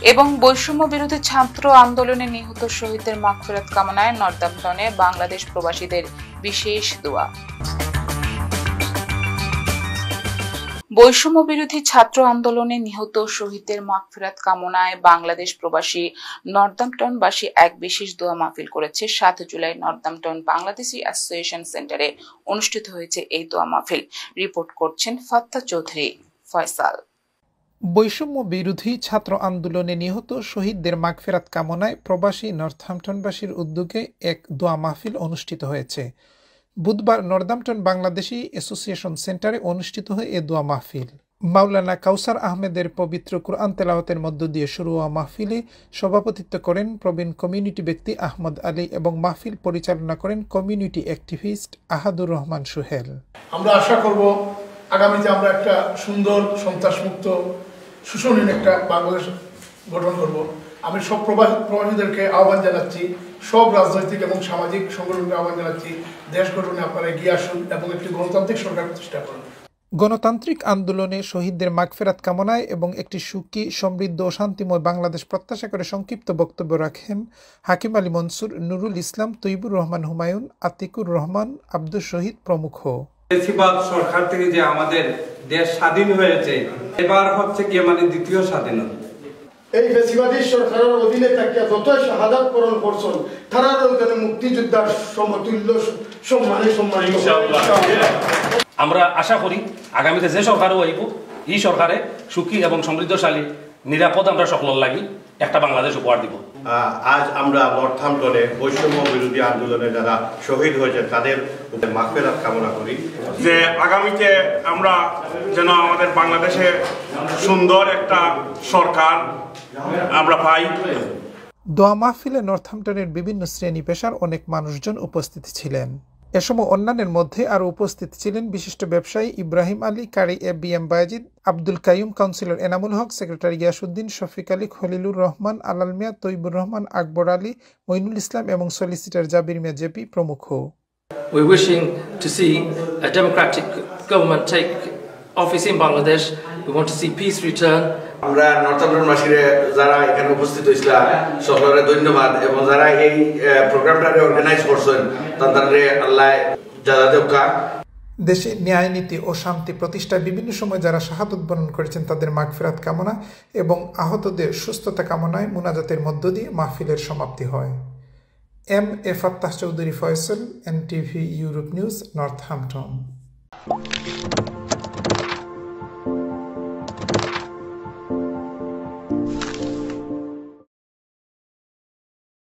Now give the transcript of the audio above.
এবং বৈষম্য বিরোধী ছাত্র আন্দোলনে নিহত শহীদদের মাগফিরাত কামনায় নর্দাম্পটনে বাংলাদেশ প্রবাসীদের বিশেষ দোয়া। বৈষম্য বিরোধী ছাত্র আন্দোলনে নিহত শহীদদের মাগফিরাত কামনায় বাংলাদেশ প্রবাসী নর্দাম্পটনবাসী এক বিশেষ দোয়া মাহফিল করেছে। 7 জুলাই নর্দাম্পটন বাংলাদেশি অ্যাসোসিয়েশন সেন্টারে অনুষ্ঠিত হয়েছে এই দোয়া মাহফিল। রিপোর্ট করছেন ফাত্তা চৌধুরী ফয়সাল। বৈষম্য বিরোধী ছাত্র আন্দোলনে নিহত শহীদদের মাগফিরাত কামনায় প্রবাসী নর্দাম্পটনবাসীর উদ্যোগে এক দোয়া মাহফিল অনুষ্ঠিত হয়েছে। বুধবার নর্দাম্পটন বাংলাদেশি অ্যাসোসিয়েশন সেন্টারে অনুষ্ঠিত হয় এ দোয়া মাহফিল। মাওলানা কাউসার আহমেদের পবিত্র কুরআন তেলাওয়াতের মধ্য দিয়ে শুরু হওয়া মাহফিলে সভাপতিত্ব করেন প্রবীণ কমিউনিটি ব্যক্তি আহমদ আলী এবং মাহফিল পরিচালনা করেন কমিউনিটি অ্যাক্টিভিস্ট আহাদুর রহমান সোহেল। আমরা আশা করব আগামীতে আমরা একটা সুন্দর সন্ত্রাসমুক্ত শোষণহীন একটা বাংলাদেশ গঠন করব। আমি সব প্রবাসীদেরকে আহ্বান জানাচ্ছি, সব রাজনৈতিক এবং সামাজিক সংগঠনকে আহ্বান জানাচ্ছি, দেশ গঠনে আপনারা এগিয়ে আসুন এবং একটি গণতান্ত্রিক সরকার প্রতিষ্ঠা করুন। গণতান্ত্রিক আন্দোলনে শহীদদের মাগফিরাত কামনায় এবং একটি সুখী, সমৃদ্ধ ও শান্তিময় বাংলাদেশ প্রত্যাশা করে সংক্ষিপ্ত বক্তব্য রাখেন হাকিম আলী মনসুর, নুরুল ইসলাম, তৈবুর রহমান হুমায়ুন, আতিকুর রহমান, আব্দুল শহীদ প্রমুখ। বেশিরভাগ সরকার থেকে যে আমাদের দেশ স্বাধীন হয়েছে, এবার হচ্ছে কি মানে দ্বিতীয় স্বাধীনতা। এই বেশিবাদী সরকারের অধীনে থাকিয়া যতই শাহাদাত বরণ করছেন তারার ওখানে মুক্তিযোদ্ধার সমতুল্য সম্মানে ইনশাআল্লাহ। আমরা আশা করি আগামীতে যে সরকারও আইব এই সরকারে সুখী এবং সমৃদ্ধশালী নিরাপদ আমরা সকলের লাগি একটা বাংলাদেশ উপহার দিব। আজ আমরা নর্থাম্পটনে বৈষম্য বিরোধী আন্দোলনে যারা শহীদ হয়েছে তাদের মাগফিরাত কামনা করি, যে আগামীতে আমরা যেন আমাদের বাংলাদেশে সুন্দর একটা সরকার আমরা পাই। দোয়া মাহফিলে নর্থাম্পটনের বিভিন্ন শ্রেণী পেশার অনেক মানুষজন উপস্থিত ছিলেন। এ সময় অন্যান্যের মধ্যে আরও উপস্থিত ছিলেন বিশিষ্ট ব্যবসায়ী ইব্রাহিম আলী, কারি FBM Bayezid, Abdul Qayyum, councillor Enamul Haque, secretary Giasuddin, Shafiq Ali, Khalilur Rahman, আলাল মিয়া, তৈবুর রহমান, আকবর আলী, মইনুল ইসলাম এবং সলিসিটার জাবির মিয়া জেপি প্রমুখ। We're wishing to see a democratic government take office in Bangladesh. We want to see peace return. আমরা নর্দাম্পটনবাসীরা যারা এখানে উপস্থিত হয়েছিলাম সকলের ধন্যবাদ, এবং যারা এই প্রোগ্রামটা অর্গানাইজ করছেন তাদের আল্লাহ জাযা দেওয়া। দেশে ন্যায় নীতি ও শান্তি প্রতিষ্ঠায় বিভিন্ন সময় যারা শাহাদত বরণ করেছেন তাদের মাগফিরাত কামনা এবং আহতদের সুস্থতা কামনায় মুনাজাতের মধ্য দিয়ে মাহফিলের সমাপ্তি হয়। A Fattah Chowdhury Faisal, NTV Europe news, Northampton.